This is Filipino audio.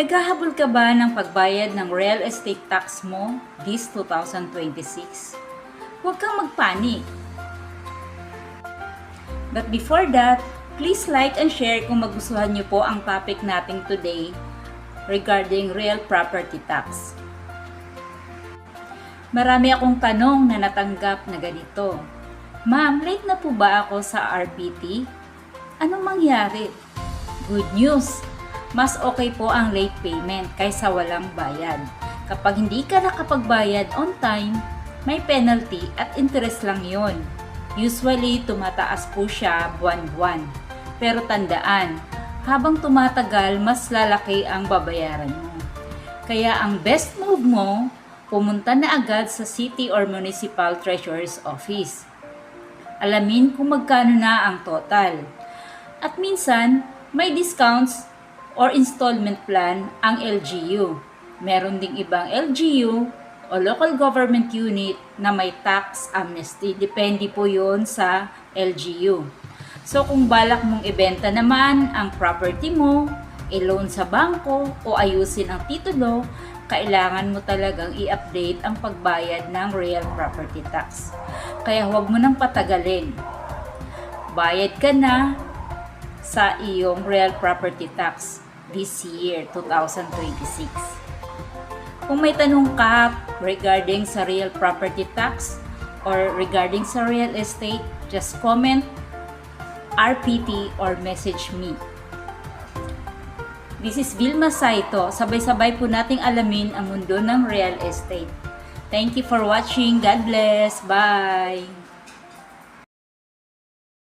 Naghahabol ka ba ng pagbayad ng real estate tax mo this 2026? Huwag kang magpanik. But before that, please like and share kung magustuhan niyo po ang topic natin today regarding real property tax. Marami akong tanong na natanggap na ganito. Ma'am, late na po ba ako sa RPT? Anong mangyari? Good news! Mas okay po ang late payment kaysa walang bayad. Kapag hindi ka nakapagbayad on time, may penalty at interest lang yon. Usually, tumataas po siya buwan-buwan. Pero tandaan, habang tumatagal, mas lalaki ang babayaran mo. Kaya ang best move mo, pumunta na agad sa City or Municipal Treasurer's Office. Alamin kung magkano na ang total. At minsan, may discounts or installment plan ang LGU. Meron ding ibang LGU o local government unit na may tax amnesty. Depende po yun sa LGU. So kung balak mong ibenta naman ang property mo, i-loan sa bangko o ayusin ang titulo, kailangan mo talagang i-update ang pagbayad ng real property tax. Kaya huwag mo nang patagalin. Bayad ka na sa iyong real property tax this year, 2026. Kung may tanong ka regarding sa real property tax or regarding sa real estate, just comment RPT or message me. This is Vilma Saito. Sabay-sabay po nating alamin ang mundo ng real estate. Thank you for watching. God bless. Bye!